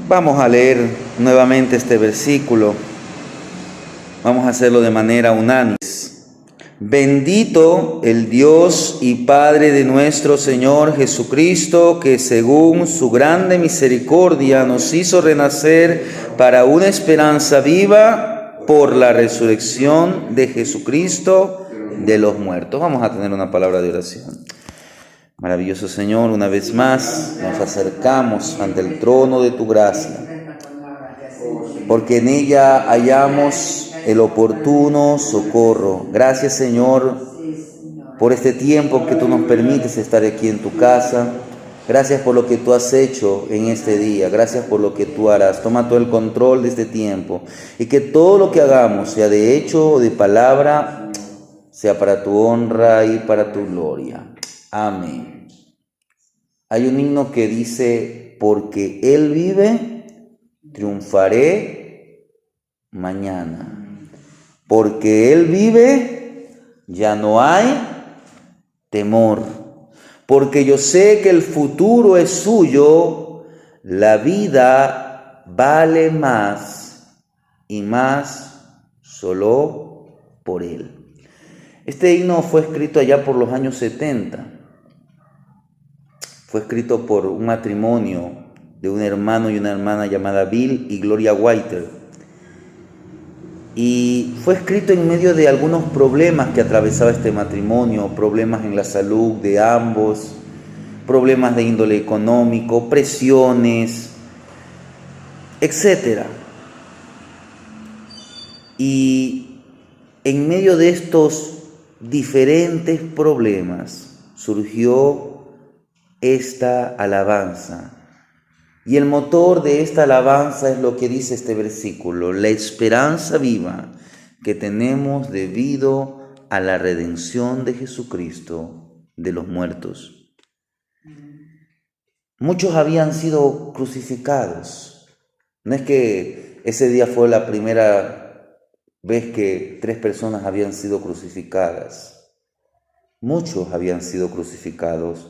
Vamos a leer nuevamente este versículo. Vamos a hacerlo de manera unánime. Bendito el Dios y Padre de nuestro Señor Jesucristo, que según su grande misericordia nos hizo renacer para una esperanza viva por la resurrección de Jesucristo de los muertos. Vamos a tener una palabra de oración. Maravilloso Señor, una vez más nos acercamos ante el trono de tu gracia, porque en ella hallamos el oportuno socorro. Gracias, Señor, por este tiempo que tú nos permites estar aquí en tu casa. Gracias por lo que tú has hecho en este día. Gracias por lo que tú harás. Toma todo el control de este tiempo y que todo lo que hagamos, sea de hecho o de palabra, sea para tu honra y para tu gloria. Amén. Hay un himno que dice: porque Él vive, triunfaré mañana. Porque Él vive, ya no hay temor. Porque yo sé que el futuro es suyo, la vida vale más y más solo por Él. Este himno fue escrito allá por los años 70. Fue escrito por un matrimonio de un hermano y una hermana llamada Bill y Gloria Whiter. Y fue escrito en medio de algunos problemas que atravesaba este matrimonio, problemas en la salud de ambos, problemas de índole económico, presiones, etc. Y en medio de estos diferentes problemas surgió esta alabanza. Y el motor de esta alabanza es lo que dice este versículo: la esperanza viva que tenemos debido a la redención de Jesucristo de los muertos. Muchos habían sido crucificados. No es que ese día fue la primera vez que 3 personas habían sido crucificadas. Muchos habían sido crucificados,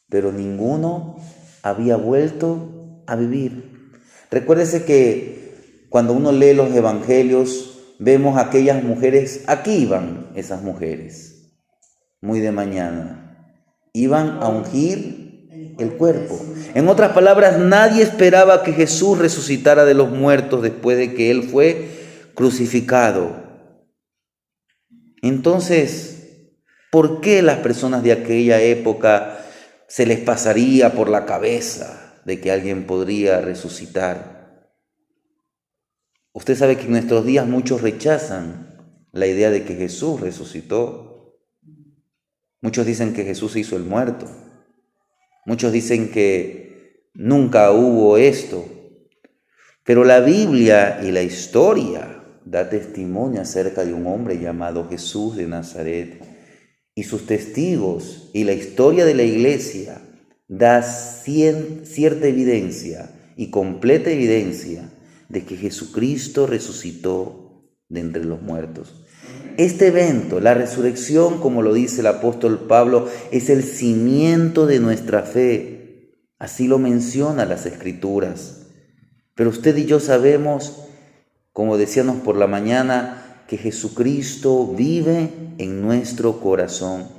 pero ninguno había vuelto a vivir. Recuérdese que cuando uno lee los evangelios, vemos aquellas mujeres, aquí iban esas mujeres, muy de mañana, iban a ungir el cuerpo. En otras palabras, nadie esperaba que Jesús resucitara de los muertos después de que Él fue crucificado. Entonces, ¿por qué las personas de aquella época se les pasaría por la cabeza de que alguien podría resucitar? Usted sabe que en nuestros días muchos rechazan la idea de que Jesús resucitó. Muchos dicen que Jesús se hizo el muerto. Muchos dicen que nunca hubo esto. Pero la Biblia y la historia da testimonio acerca de un hombre llamado Jesús de Nazaret. Y sus testigos y la historia de la iglesia da cierta evidencia y completa evidencia de que Jesucristo resucitó de entre los muertos. Este evento, la resurrección, como lo dice el apóstol Pablo, es el cimiento de nuestra fe. Así lo menciona las Escrituras. Pero usted y yo sabemos, como decíamos por la mañana, que Jesucristo vive en nuestro corazón.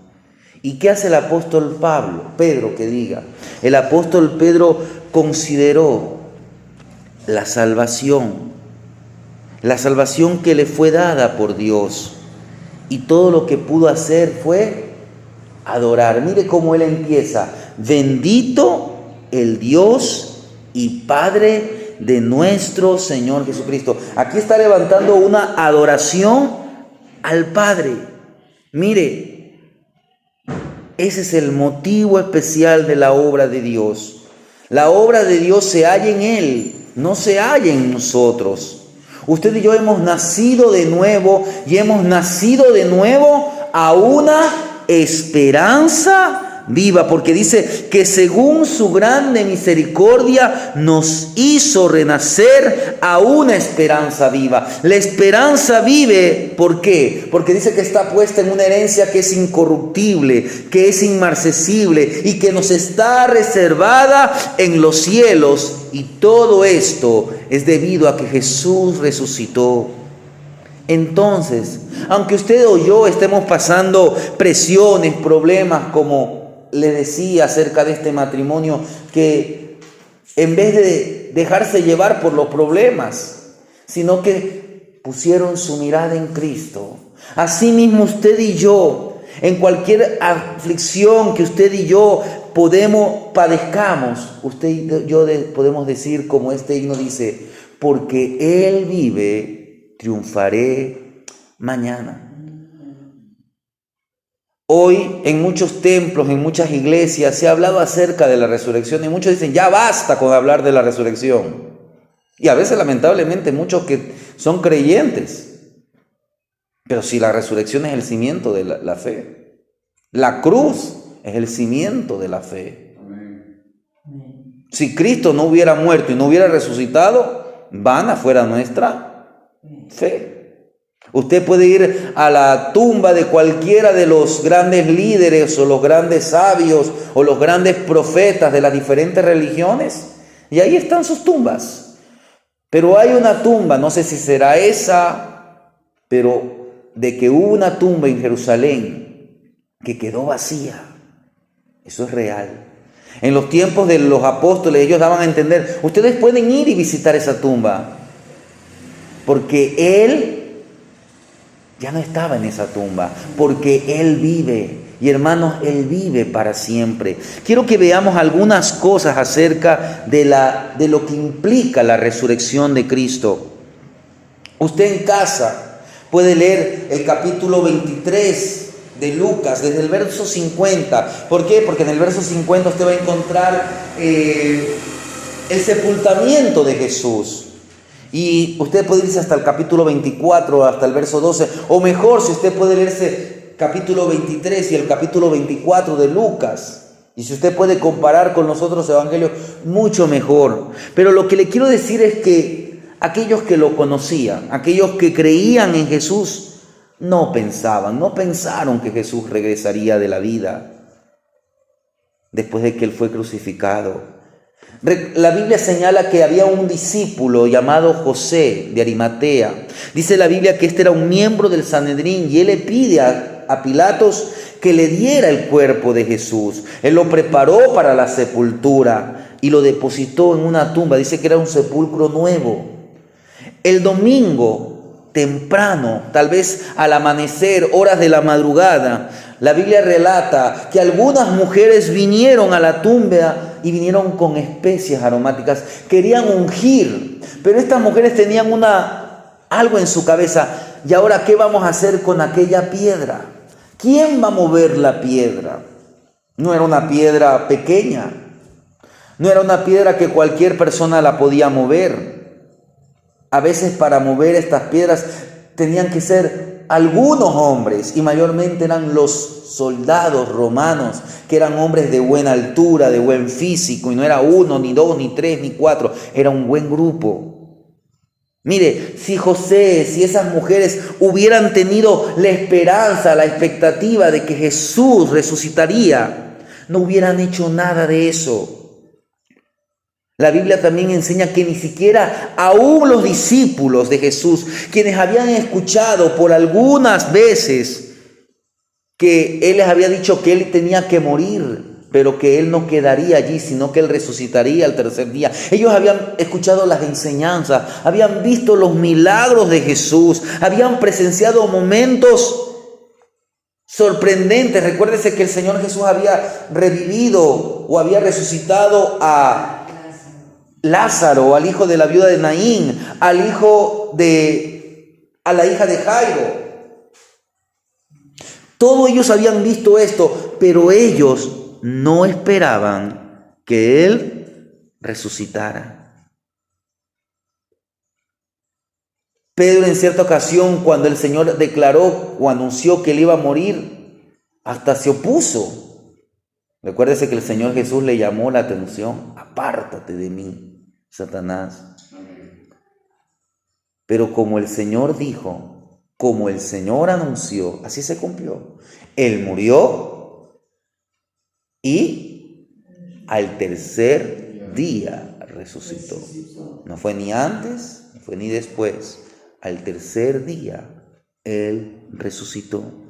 ¿Y qué hace el apóstol Pedro que diga? El apóstol Pedro consideró la salvación que le fue dada por Dios, y todo lo que pudo hacer fue adorar. Mire cómo él empieza: bendito el Dios y Padre de nuestro Señor Jesucristo. Aquí está levantando una adoración al Padre. Mire, ese es el motivo especial de la obra de Dios. La obra de Dios se halla en Él, no se halla en nosotros. Usted y yo hemos nacido de nuevo, y hemos nacido de nuevo a una esperanza viva, porque dice que según su grande misericordia nos hizo renacer a una esperanza viva. La esperanza vive, ¿por qué? Porque dice que está puesta en una herencia que es incorruptible, que es inmarcesible y que nos está reservada en los cielos. Y todo esto es debido a que Jesús resucitó. Entonces, aunque usted o yo estemos pasando presiones, problemas, como le decía acerca de este matrimonio, que en vez de dejarse llevar por los problemas, sino que pusieron su mirada en Cristo. Asimismo usted y yo, en cualquier aflicción que usted y yo padezcamos, usted y yo podemos decir como este himno dice, porque Él vive, triunfaré mañana. Hoy en muchos templos, en muchas iglesias se ha hablado acerca de la resurrección y muchos dicen ya basta con hablar de la resurrección. Y a veces lamentablemente muchos que son creyentes. Pero si la resurrección es el cimiento de la fe, la cruz es el cimiento de la fe. Si Cristo no hubiera muerto y no hubiera resucitado, vana fuera nuestra fe. Usted puede ir a la tumba de cualquiera de los grandes líderes o los grandes sabios o los grandes profetas de las diferentes religiones y ahí están sus tumbas. Pero hay una tumba, no sé si será esa, pero de que hubo una tumba en Jerusalén que quedó vacía. Eso es real. En los tiempos de los apóstoles ellos daban a entender, ustedes pueden ir y visitar esa tumba. Porque Él ya no estaba en esa tumba, porque Él vive. Y hermanos, Él vive para siempre. Quiero que veamos algunas cosas acerca de lo que implica la resurrección de Cristo. Usted en casa puede leer el capítulo 23 de Lucas, desde el verso 50. ¿Por qué? Porque en el verso 50 usted va a encontrar el sepultamiento de Jesús. Y usted puede irse hasta el capítulo 24, hasta el verso 12, o mejor, si usted puede leerse capítulo 23 y el capítulo 24 de Lucas, y si usted puede comparar con los otros evangelios, mucho mejor. Pero lo que le quiero decir es que aquellos que lo conocían, aquellos que creían en Jesús, no pensaron que Jesús regresaría de la vida después de que Él fue crucificado. La Biblia señala que había un discípulo llamado José de Arimatea. Dice la Biblia que este era un miembro del Sanedrín y él le pide a Pilatos que le diera el cuerpo de Jesús. Él lo preparó para la sepultura y lo depositó en una tumba. Dice que era un sepulcro nuevo. El domingo temprano, tal vez al amanecer, horas de la madrugada, la Biblia relata que algunas mujeres vinieron a la tumba y vinieron con especias aromáticas, querían ungir, pero estas mujeres tenían algo en su cabeza. ¿Y ahora qué vamos a hacer con aquella piedra? ¿Quién va a mover la piedra? No era una piedra pequeña, no era una piedra que cualquier persona la podía mover. A veces para mover estas piedras tenían que ser algunos hombres, y mayormente eran los soldados romanos, que eran hombres de buena altura, de buen físico, y no era uno, ni dos, ni tres, ni cuatro, era un buen grupo. Mire, si esas mujeres hubieran tenido la esperanza, la expectativa de que Jesús resucitaría, no hubieran hecho nada de eso. La Biblia también enseña que ni siquiera aún los discípulos de Jesús, quienes habían escuchado por algunas veces que Él les había dicho que Él tenía que morir, pero que Él no quedaría allí, sino que Él resucitaría al tercer día. Ellos habían escuchado las enseñanzas, habían visto los milagros de Jesús, habían presenciado momentos sorprendentes. Recuérdese que el Señor Jesús había revivido o había resucitado a Lázaro, al hijo de la viuda de Naín, a la hija de Jairo. Todos ellos habían visto esto, pero ellos no esperaban que Él resucitara. Pedro en cierta ocasión, cuando el Señor declaró o anunció que Él iba a morir, hasta se opuso. Recuérdese que el Señor Jesús le llamó la atención: apártate de mí, Satanás. Pero como el Señor dijo, como el Señor anunció, así se cumplió. Él murió y al tercer día resucitó. No fue ni antes, no fue ni después. Al tercer día Él resucitó.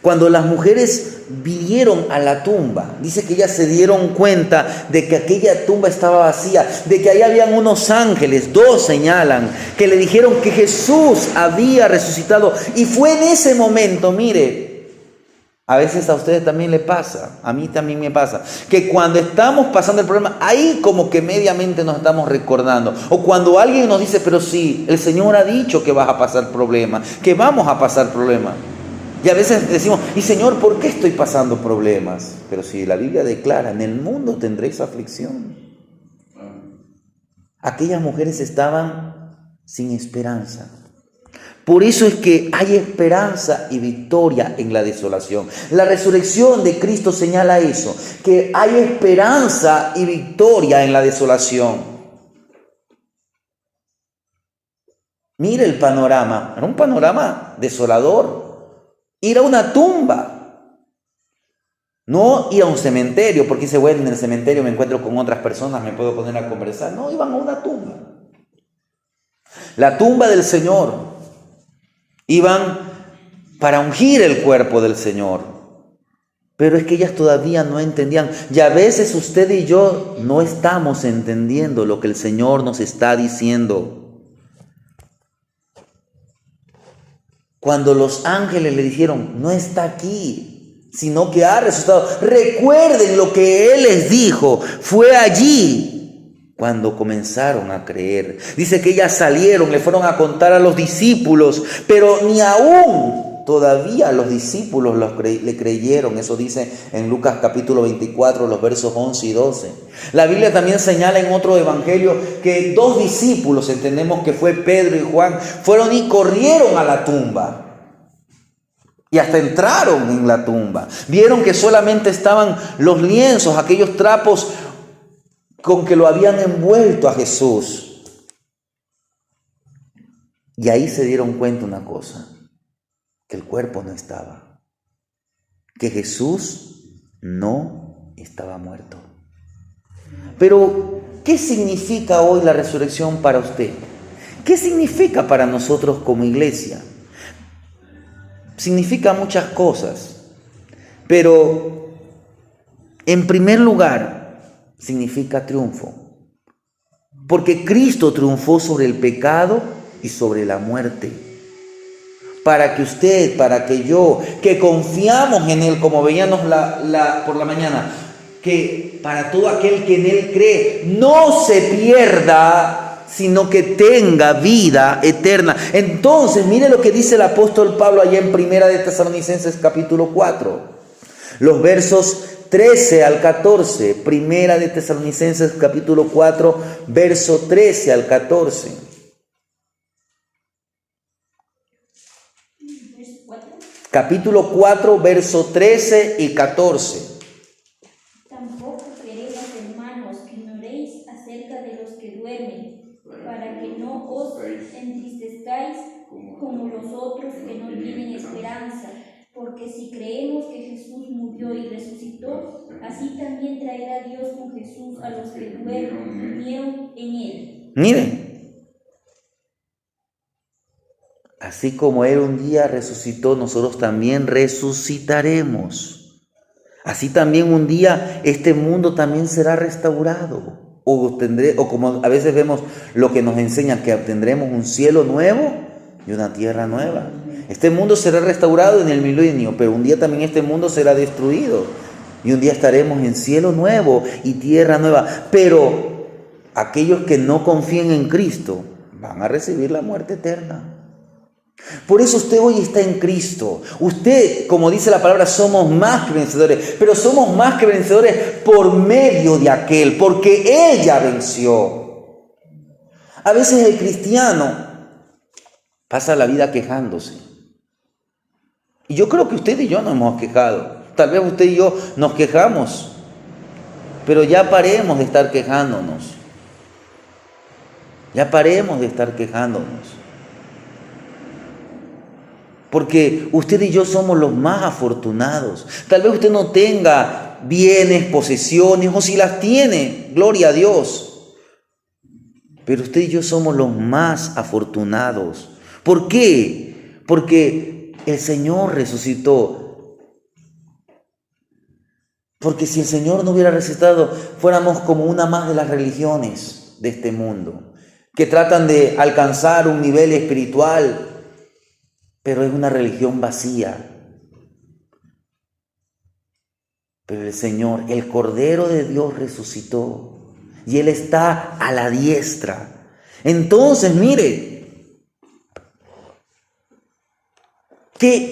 Cuando las mujeres vinieron a la tumba, dice que ellas se dieron cuenta de que aquella tumba estaba vacía, de que ahí habían unos ángeles, 2 señalan, que le dijeron que Jesús había resucitado. Y fue en ese momento, mire, a veces a ustedes también le pasa, a mí también me pasa, que cuando estamos pasando el problema, ahí como que mediamente nos estamos recordando. O cuando alguien nos dice: pero sí, el Señor ha dicho que vas a pasar problemas, que vamos a pasar problemas. Y a veces decimos: y Señor, ¿por qué estoy pasando problemas? Pero si la Biblia declara: en el mundo tendréis aflicción. Aquellas mujeres estaban sin esperanza. Por eso es que hay esperanza y victoria en la desolación. La resurrección de Cristo señala eso, que hay esperanza y victoria en la desolación. Mire el panorama, era un panorama desolador. Ir a una tumba, no ir a un cementerio, porque dice: bueno, en el cementerio me encuentro con otras personas, me puedo poner a conversar. No, iban a una tumba, la tumba del Señor. Iban para ungir el cuerpo del Señor. Pero es que ellas todavía no entendían. Y a veces usted y yo no estamos entendiendo lo que el Señor nos está diciendo. Cuando los ángeles le dijeron: no está aquí, sino que ha resucitado. Recuerden lo que Él les dijo. Fue allí cuando comenzaron a creer. Dice que ellas salieron, le fueron a contar a los discípulos, pero ni aún todavía los discípulos le creyeron. Eso dice en Lucas capítulo 24, los versos 11 y 12. La Biblia también señala en otro evangelio que 2 discípulos, entendemos que fue Pedro y Juan, fueron y corrieron a la tumba. Y hasta entraron en la tumba. Vieron que solamente estaban los lienzos, aquellos trapos con que lo habían envuelto a Jesús. Y ahí se dieron cuenta una cosa: que el cuerpo no estaba, que Jesús no estaba muerto. Pero, ¿qué significa hoy la resurrección para usted? ¿Qué significa para nosotros como iglesia? Significa muchas cosas, pero en primer lugar significa triunfo, porque Cristo triunfó sobre el pecado y sobre la muerte. Para que usted, para que yo, que confiamos en Él, como veíamos por la mañana, que para todo aquel que en Él cree no se pierda, sino que tenga vida eterna. Entonces, mire lo que dice el apóstol Pablo allá en Primera de Tesalonicenses capítulo 4, los versos 13 al 14. Primera de Tesalonicenses capítulo 4, verso 13 al 14. Capítulo 4, verso 13 y 14. Tampoco queremos, hermanos, que ignoréis acerca de los que duermen, para que no os entristezcáis como los otros que no tienen esperanza. Porque si creemos que Jesús murió y resucitó, así también traerá Dios con Jesús a los que durmieron en Él. Miren, así como Él un día resucitó, nosotros también resucitaremos. Así también un día este mundo también será restaurado. O como a veces vemos lo que nos enseña, que obtendremos un cielo nuevo y una tierra nueva. Este mundo será restaurado en el milenio, pero un día también este mundo será destruido. Y un día estaremos en cielo nuevo y tierra nueva. Pero aquellos que no confíen en Cristo van a recibir la muerte eterna. Por eso usted hoy está en Cristo. Usted, como dice la palabra, somos más que vencedores. Pero somos más que vencedores por medio de aquel, porque Él ya venció. A veces el cristiano pasa la vida quejándose. Y yo creo que usted y yo nos hemos quejado. Tal vez usted y yo nos quejamos, pero ya paremos de estar quejándonos. Ya paremos de estar quejándonos. Porque usted y yo somos los más afortunados. Tal vez usted no tenga bienes, posesiones, o si las tiene, gloria a Dios. Pero usted y yo somos los más afortunados. ¿Por qué? Porque el Señor resucitó. Porque si el Señor no hubiera resucitado, fuéramos como una más de las religiones de este mundo, que tratan de alcanzar un nivel espiritual, pero es una religión vacía. Pero el Señor, el Cordero de Dios resucitó y Él está a la diestra. Entonces, mire,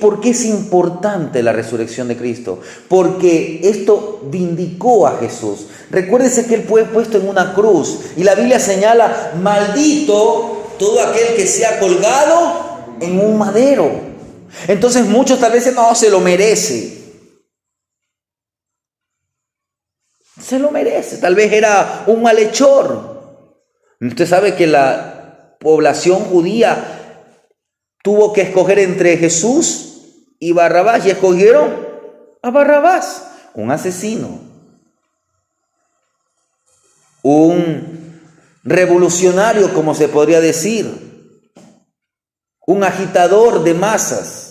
¿por qué es importante la resurrección de Cristo? Porque esto vindicó a Jesús. Recuérdese que Él fue puesto en una cruz y la Biblia señala, maldito todo aquel que sea colgado en un madero. Entonces muchos tal vez no se lo merece. Se lo merece. Tal vez era un malhechor. Usted sabe que la población judía tuvo que escoger entre Jesús y Barrabás y escogieron a Barrabás, un asesino, un revolucionario, como se podría decir, un agitador de masas.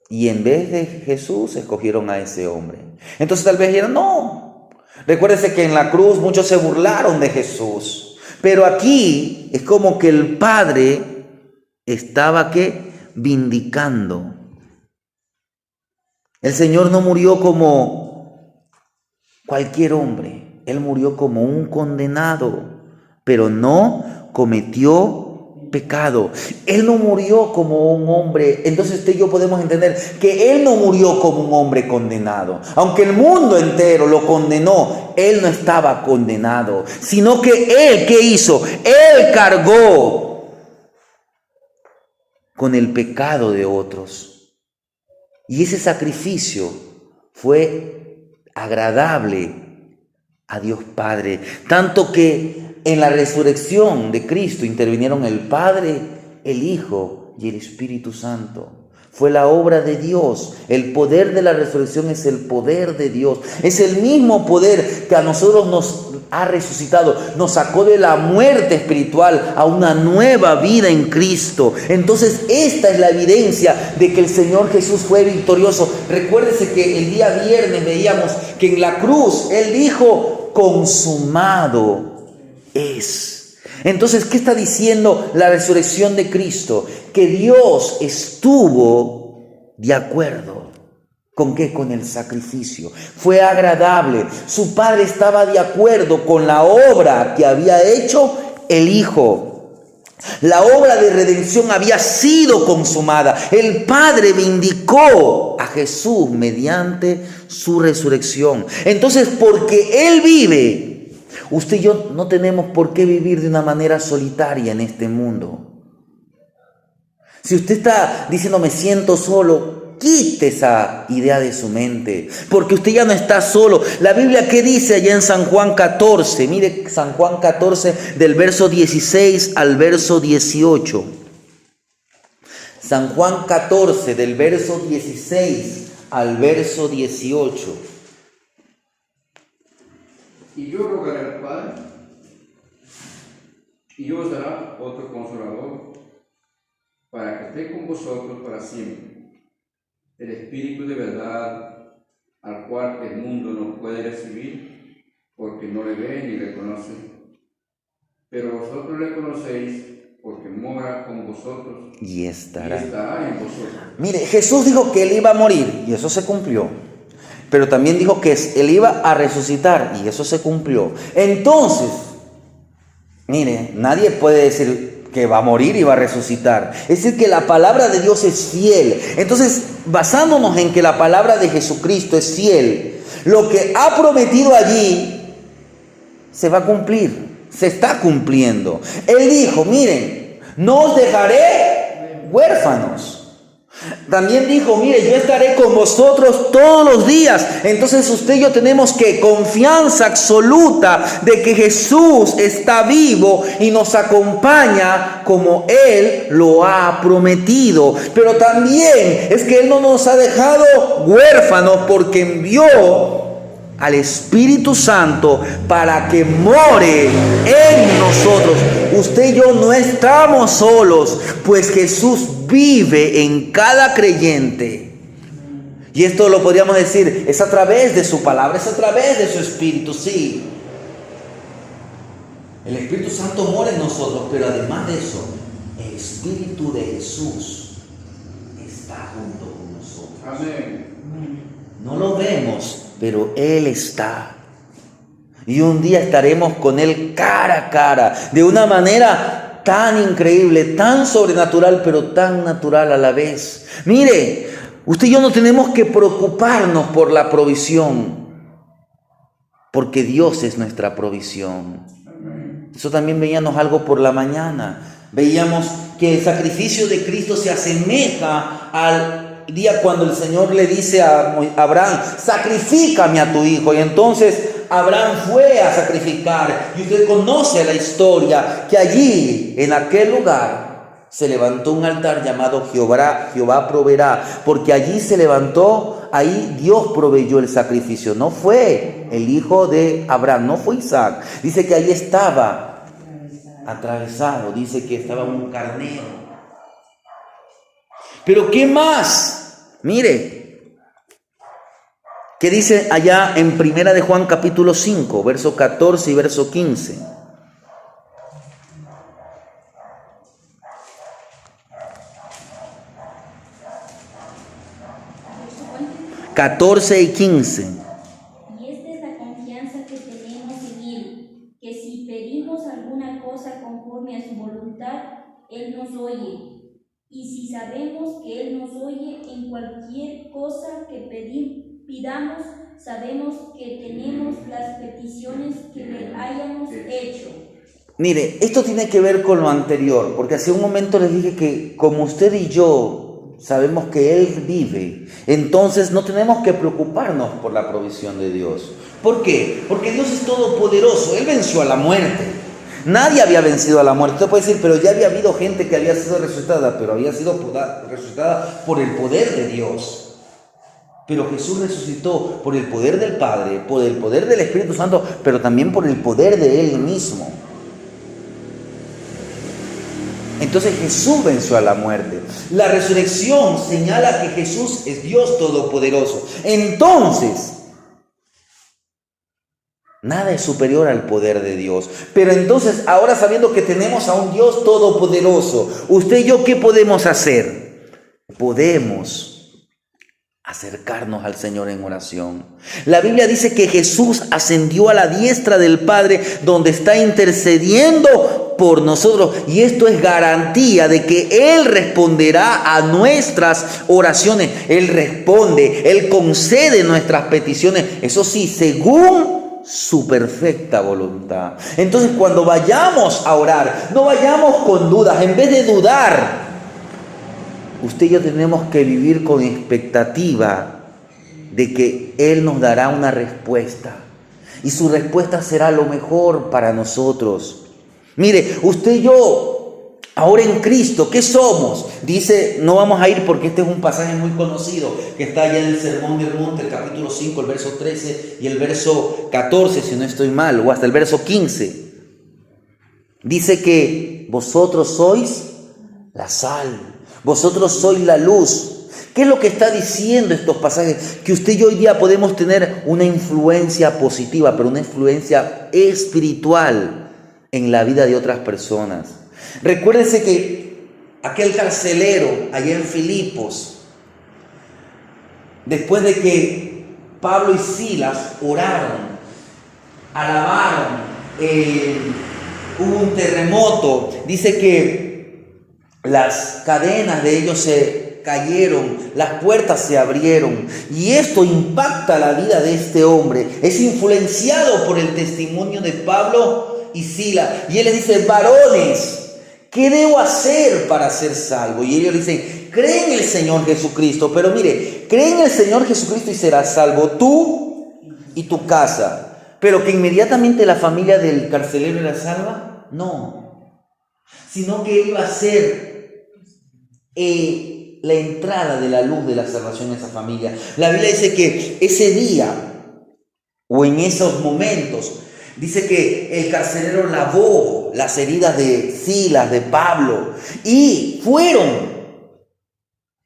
Y en vez de Jesús escogieron a ese hombre. Entonces tal vez dijeron, no. Recuérdese que en la cruz muchos se burlaron de Jesús. Pero aquí es como que el Padre estaba ¿qué? Vindicando. El Señor no murió como cualquier hombre. Él murió como un condenado, pero no cometió pecado. Él no murió como un hombre. Entonces usted y yo podemos entender que Él no murió como un hombre condenado. Aunque el mundo entero lo condenó, Él no estaba condenado, sino que Él, ¿qué hizo? Él cargó con el pecado de otros. Y ese sacrificio fue agradable a Dios Padre. Tanto que en la resurrección de Cristo intervinieron el Padre, el Hijo y el Espíritu Santo. Fue la obra de Dios. El poder de la resurrección es el poder de Dios. Es el mismo poder que a nosotros nos ha resucitado. Nos sacó de la muerte espiritual a una nueva vida en Cristo. Entonces esta es la evidencia de que el Señor Jesús fue victorioso. Recuérdese que el día viernes veíamos que en la cruz Él dijo, consumado es. Entonces, ¿qué está diciendo la resurrección de Cristo? Que Dios estuvo de acuerdo. ¿Con qué? Con el sacrificio. Fue agradable. Su Padre estaba de acuerdo con la obra que había hecho el Hijo. La obra de redención había sido consumada. El Padre vindicó a Jesús mediante su resurrección. Entonces, porque Él vive, usted y yo no tenemos por qué vivir de una manera solitaria en este mundo. Si usted está diciendo me siento solo, quite esa idea de su mente, porque usted ya no está solo. La Biblia, ¿qué dice allá en San Juan 14? Mire, San Juan 14 del verso 16 al verso 18. San Juan 14 del verso 16 al verso 18. Y yo rogaré al Padre, y os dará otro Consolador, para que esté con vosotros para siempre, el Espíritu de verdad, al cual el mundo no puede recibir, porque no le ve ni le conoce. Pero vosotros le conocéis, porque mora con vosotros Y estará en vosotros. Mire, Jesús dijo que Él iba a morir, y eso se cumplió. Pero también dijo que Él iba a resucitar, y eso se cumplió. Entonces, mire, nadie puede decir que va a morir y va a resucitar. Es decir, que la palabra de Dios es fiel. Entonces, basándonos en que la palabra de Jesucristo es fiel, lo que ha prometido allí se va a cumplir, se está cumpliendo. Él dijo, miren, no os dejaré huérfanos. También dijo, mire, yo estaré con vosotros todos los días. Entonces usted y yo tenemos que confianza absoluta de que Jesús está vivo y nos acompaña como Él lo ha prometido. Pero también es que Él no nos ha dejado huérfanos, porque envió al Espíritu Santo para que more en nosotros. Usted y yo no estamos solos, pues Jesús vive en cada creyente. Y esto lo podríamos decir, es a través de su palabra, es a través de su Espíritu, sí. El Espíritu Santo mora en nosotros, pero además de eso, el Espíritu de Jesús está junto con nosotros. Amén. No lo vemos, pero Él está. Y un día estaremos con Él cara a cara, de una manera tan increíble, tan sobrenatural, pero tan natural a la vez. Mire, usted y yo no tenemos que preocuparnos por la provisión, porque Dios es nuestra provisión. Eso también veíamos algo por la mañana. Veíamos que el sacrificio de Cristo se asemeja al día cuando el Señor le dice a Abraham, sacrifícame a tu hijo. Y entonces Abraham fue a sacrificar. Y usted conoce la historia, que allí, en aquel lugar, se levantó un altar llamado Jehová proveerá. Porque allí se levantó, ahí Dios proveyó el sacrificio. No fue el hijo de Abraham, no fue Isaac. Dice que ahí estaba atravesado, dice que estaba un carnero. Pero ¿qué más? Mire, ¿qué dice allá en Primera de Juan capítulo 5, verso 14 y verso 15? 14 y 15. Y esta es la confianza que tenemos en Él, que si pedimos alguna cosa conforme a su voluntad, Él nos oye. Y si sabemos que Él nos oye en cualquier cosa que pidamos, sabemos que tenemos las peticiones que le hayamos hecho. Mire, esto tiene que ver con lo anterior, porque hace un momento les dije que como usted y yo sabemos que Él vive, entonces no tenemos que preocuparnos por la provisión de Dios. ¿Por qué? Porque Dios es todopoderoso, Él venció a la muerte. Nadie había vencido a la muerte. Usted puede decir, pero ya había habido gente que había sido resucitada, pero había sido resucitada por el poder de Dios. Pero Jesús resucitó por el poder del Padre, por el poder del Espíritu Santo, pero también por el poder de Él mismo. Entonces Jesús venció a la muerte. La resurrección señala que Jesús es Dios todopoderoso. Entonces, nada es superior al poder de Dios. Pero entonces, ahora sabiendo que tenemos a un Dios todopoderoso, usted y yo, ¿qué podemos hacer? Podemos acercarnos al Señor en oración. La Biblia dice que Jesús ascendió a la diestra del Padre, donde está intercediendo por nosotros. Y esto es garantía de que Él responderá a nuestras oraciones. Él responde, Él concede nuestras peticiones. Eso sí, según su perfecta voluntad. Entonces, cuando vayamos a orar, no vayamos con dudas. En vez de dudar, usted y yo tenemos que vivir con expectativa de que Él nos dará una respuesta. Y su respuesta será lo mejor para nosotros. Mire, usted y yo, ahora en Cristo, ¿qué somos? Dice, no vamos a ir porque este es un pasaje muy conocido, que está allá en el Sermón del Monte, el capítulo 5, el verso 13 y el verso 14, si no estoy mal, o hasta el verso 15. Dice que vosotros sois la sal. Vosotros sois la luz. ¿Qué es lo que está diciendo estos pasajes? Que usted y yo hoy día podemos tener una influencia positiva, pero una influencia espiritual en la vida de otras personas. Recuérdese que aquel carcelero allá en Filipos, después de que Pablo y Silas oraron, alabaron, hubo un terremoto, dice que las cadenas de ellos se cayeron, las puertas se abrieron, y esto impacta la vida de este hombre. Es influenciado por el testimonio de Pablo y Silas, y él les dice, varones, ¿qué debo hacer para ser salvo? Y ellos dicen, cree en el Señor Jesucristo, pero mire, cree en el Señor Jesucristo y serás salvo tú y tu casa. Pero que inmediatamente la familia del carcelero era salva, no, sino que iba a ser la entrada de la luz de la salvación a esa familia. La Biblia dice que ese día o en esos momentos, dice que el carcelero lavó las heridas de Silas, de Pablo, y fueron.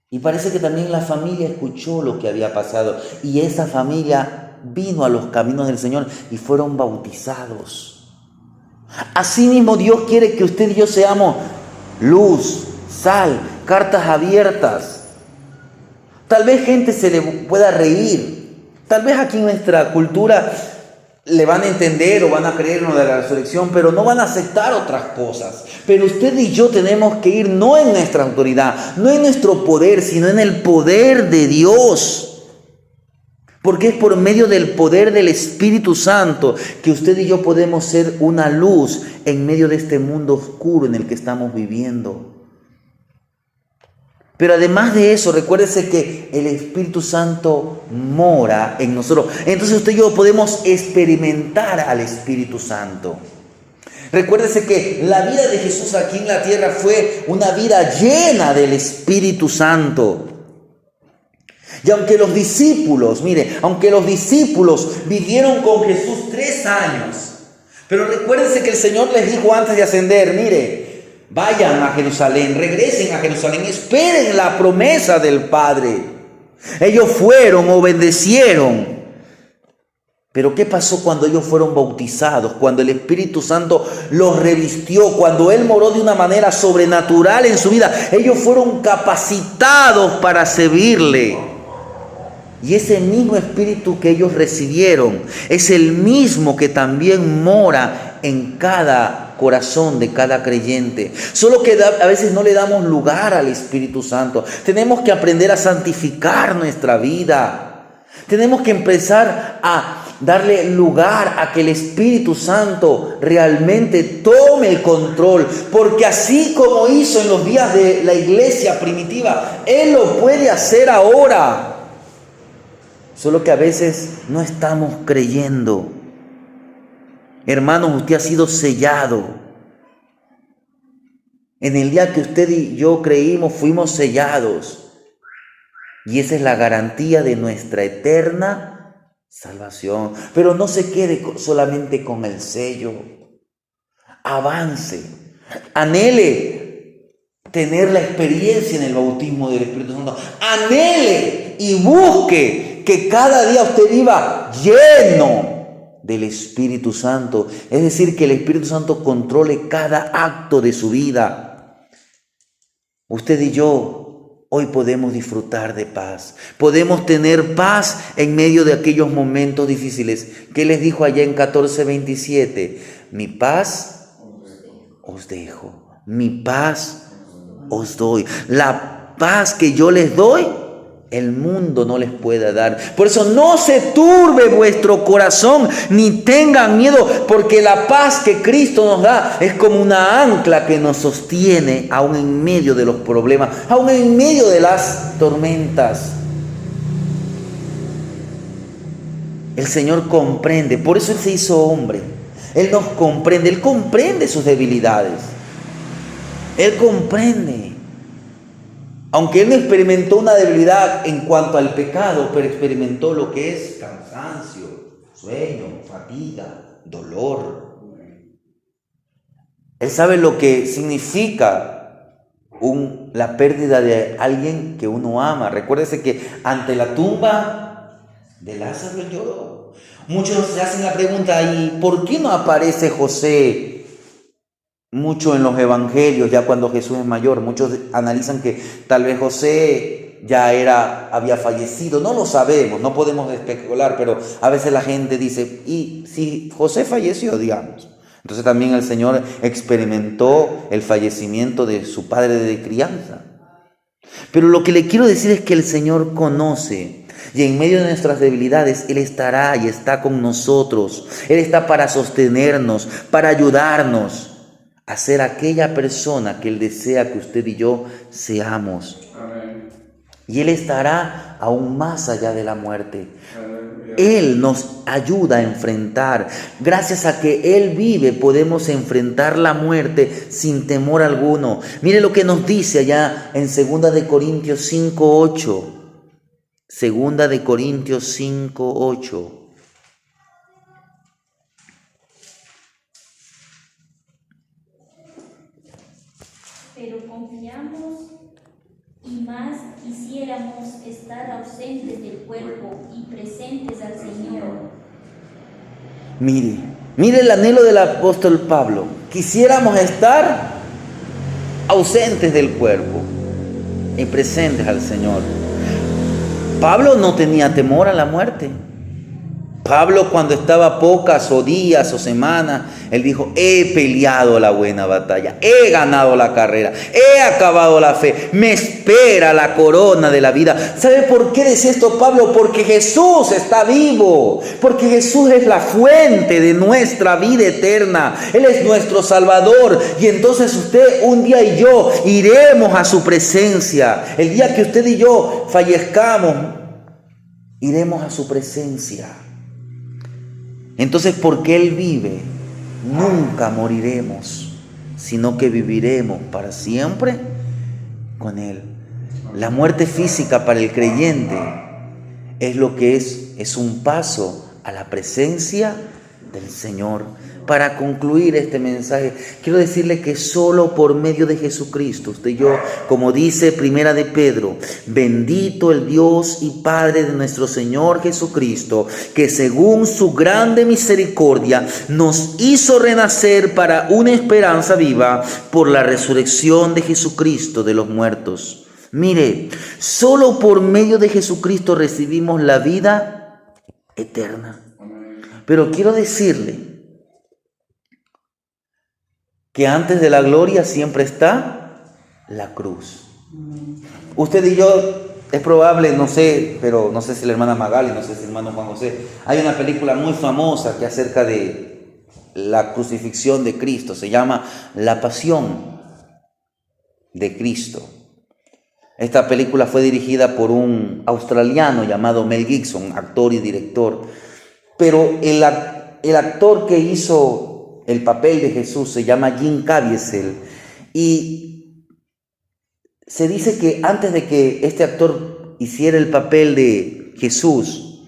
Y parece que también la familia escuchó lo que había pasado, y esa familia vino a los caminos del Señor y fueron bautizados. Asimismo, Dios quiere que usted y yo seamos luz, sal, cartas abiertas. Tal vez gente se le pueda reír. Tal vez aquí en nuestra cultura le van a entender o van a creer en lo de la resurrección, pero no van a aceptar otras cosas. Pero usted y yo tenemos que ir no en nuestra autoridad, no en nuestro poder, sino en el poder de Dios. Porque es por medio del poder del Espíritu Santo que usted y yo podemos ser una luz en medio de este mundo oscuro en el que estamos viviendo. Pero además de eso, recuérdese que el Espíritu Santo mora en nosotros. Entonces usted y yo podemos experimentar al Espíritu Santo. Recuérdese que la vida de Jesús aquí en la tierra fue una vida llena del Espíritu Santo. Y aunque los discípulos vivieron con Jesús 3 años, pero recuérdense que el Señor les dijo antes de ascender, mire, vayan a Jerusalén, regresen a Jerusalén, esperen la promesa del Padre. Ellos fueron, obedecieron. Pero ¿qué pasó cuando ellos fueron bautizados? Cuando el Espíritu Santo los revistió, cuando Él moró de una manera sobrenatural en su vida, ellos fueron capacitados para servirle. Y ese mismo Espíritu que ellos recibieron es el mismo que también mora en cada corazón de cada creyente. Solo que a veces no le damos lugar al Espíritu Santo. Tenemos que aprender a santificar nuestra vida. Tenemos que empezar a darle lugar a que el Espíritu Santo realmente tome el control. Porque así como hizo en los días de la iglesia primitiva, Él lo puede hacer ahora. Solo que a veces no estamos creyendo. Hermanos, usted ha sido sellado. En el día que usted y yo creímos, fuimos sellados. Y esa es la garantía de nuestra eterna salvación. Pero no se quede solamente con el sello. Avance. Anhele tener la experiencia en el bautismo del Espíritu Santo. Anhele y busque que cada día usted viva lleno del Espíritu Santo. Es decir, que el Espíritu Santo controle cada acto de su vida. Usted y yo hoy podemos disfrutar de paz. Podemos tener paz en medio de aquellos momentos difíciles. ¿Qué les dijo allá en 14:27? Mi paz os dejo. Mi paz os doy. La paz que yo les doy, el mundo no les puede dar. Por eso no se turbe vuestro corazón, ni tengan miedo, porque la paz que Cristo nos da es como una ancla que nos sostiene aún en medio de los problemas, aún en medio de las tormentas. El Señor comprende, por eso Él se hizo hombre. Él nos comprende, Él comprende sus debilidades. Él comprende. Aunque Él no experimentó una debilidad en cuanto al pecado, pero experimentó lo que es cansancio, sueño, fatiga, dolor. Él sabe lo que significa la pérdida de alguien que uno ama. Recuérdese que ante la tumba de Lázaro Él lloró. Muchos se hacen la pregunta, ¿y por qué no aparece José mucho en los evangelios ya cuando Jesús es mayor? Muchos analizan que tal vez José ya había fallecido. No lo sabemos, no podemos especular, pero a veces la gente dice, ¿y si José falleció, digamos? Entonces también el Señor experimentó el fallecimiento de su padre de crianza. Pero lo que le quiero decir es que el Señor conoce, y en medio de nuestras debilidades Él estará y está con nosotros. Él está para sostenernos, para ayudarnos a ser aquella persona que Él desea que usted y yo seamos. Amén. Y Él estará aún más allá de la muerte. Aleluya. Él nos ayuda a enfrentar. Gracias a que Él vive, podemos enfrentar la muerte sin temor alguno. Mire lo que nos dice allá en 2 de Corintios 5:8. 2 de Corintios 5:8. Pero confiamos y más quisiéramos estar ausentes del cuerpo y presentes al Señor. Mire el anhelo del apóstol Pablo. Quisiéramos estar ausentes del cuerpo y presentes al Señor. Pablo no tenía temor a la muerte. Pablo, cuando estaba pocas o días o semanas, él dijo: he peleado la buena batalla, he ganado la carrera, he acabado la fe, me espera la corona de la vida. ¿Sabe por qué decía esto Pablo? Porque Jesús está vivo, porque Jesús es la fuente de nuestra vida eterna, Él es nuestro Salvador. Y entonces usted, un día y yo, iremos a su presencia. El día que usted y yo fallezcamos, iremos a su presencia. Entonces, porque Él vive, nunca moriremos, sino que viviremos para siempre con Él. La muerte física para el creyente es lo que es un paso a la presencia del Señor. Para concluir este mensaje, quiero decirle que solo por medio de Jesucristo, usted y yo, como dice Primera de Pedro, bendito el Dios y Padre de nuestro Señor Jesucristo, que según su grande misericordia nos hizo renacer para una esperanza viva por la resurrección de Jesucristo de los muertos. Mire, solo por medio de Jesucristo recibimos la vida eterna. Pero quiero decirle que antes de la gloria siempre está la cruz. Usted y yo, es probable, no sé, pero no sé si la hermana Magali, no sé si el hermano Juan José, hay una película muy famosa que acerca de la crucifixión de Cristo, se llama La Pasión de Cristo. Esta película fue dirigida por un australiano llamado Mel Gibson, actor y director, pero el actor que hizo el papel de Jesús se llama Jim Caviezel, y se dice que antes de que este actor hiciera el papel de Jesús,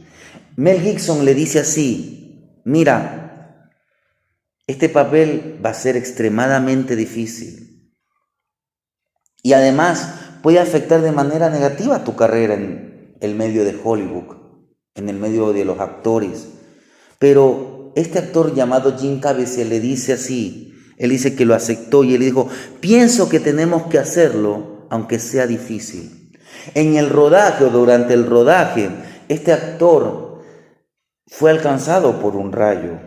Mel Gibson le dice así: mira, este papel va a ser extremadamente difícil y además puede afectar de manera negativa tu carrera en el medio de Hollywood, en el medio de los actores. Pero este actor llamado Jim Caviezel le dice así, él dice que lo aceptó y él dijo: pienso que tenemos que hacerlo aunque sea difícil. En el rodaje o durante el rodaje, este actor fue alcanzado por un rayo.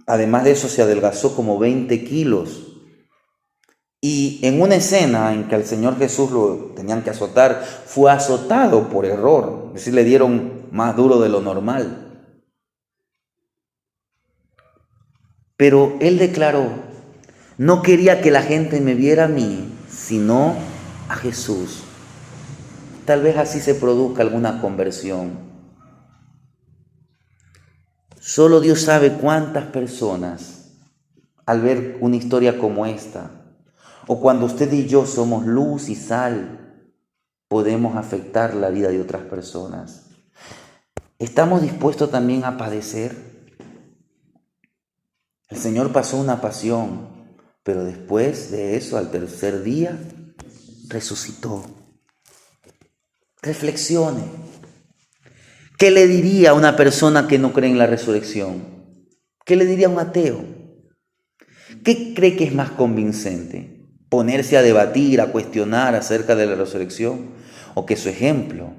Además de eso, se adelgazó como 20 kilos. Y en una escena en que al Señor Jesús lo tenían que azotar, fue azotado por error, es decir, le dieron más duro de lo normal. Pero él declaró: no quería que la gente me viera a mí, sino a Jesús. Tal vez así se produzca alguna conversión. Solo Dios sabe cuántas personas, al ver una historia como esta, o cuando usted y yo somos luz y sal, podemos afectar la vida de otras personas. ¿Estamos dispuestos también a padecer? El Señor pasó una pasión, pero después de eso, al tercer día, resucitó. Reflexione. ¿Qué le diría a una persona que no cree en la resurrección? ¿Qué le diría a un ateo? ¿Qué cree que es más convincente? ¿Ponerse a debatir, a cuestionar acerca de la resurrección? ¿O que su ejemplo,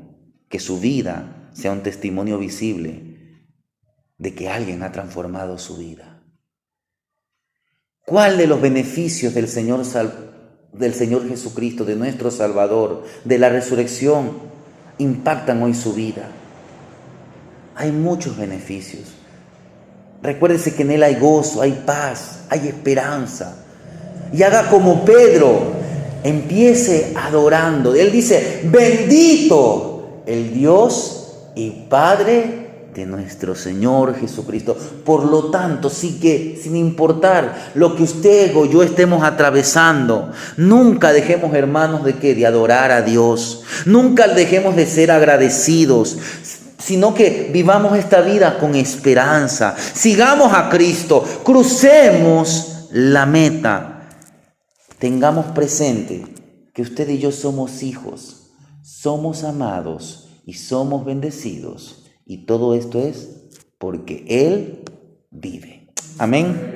que su vida sea un testimonio visible de que alguien ha transformado su vida? ¿Cuál de los beneficios del Señor Jesucristo, de nuestro Salvador, de la resurrección, impactan hoy su vida? Hay muchos beneficios. Recuérdese que en Él hay gozo, hay paz, hay esperanza. Y haga como Pedro, empiece adorando. Él dice, bendito el Dios y Padre de nuestro Señor Jesucristo. Por lo tanto, sí que sin importar lo que usted o yo estemos atravesando, nunca dejemos, hermanos, de adorar a Dios. Nunca dejemos de ser agradecidos, sino que vivamos esta vida con esperanza. Sigamos a Cristo, crucemos la meta. Tengamos presente que usted y yo somos hijos, somos amados y somos bendecidos. Y todo esto es porque Él vive. Amén.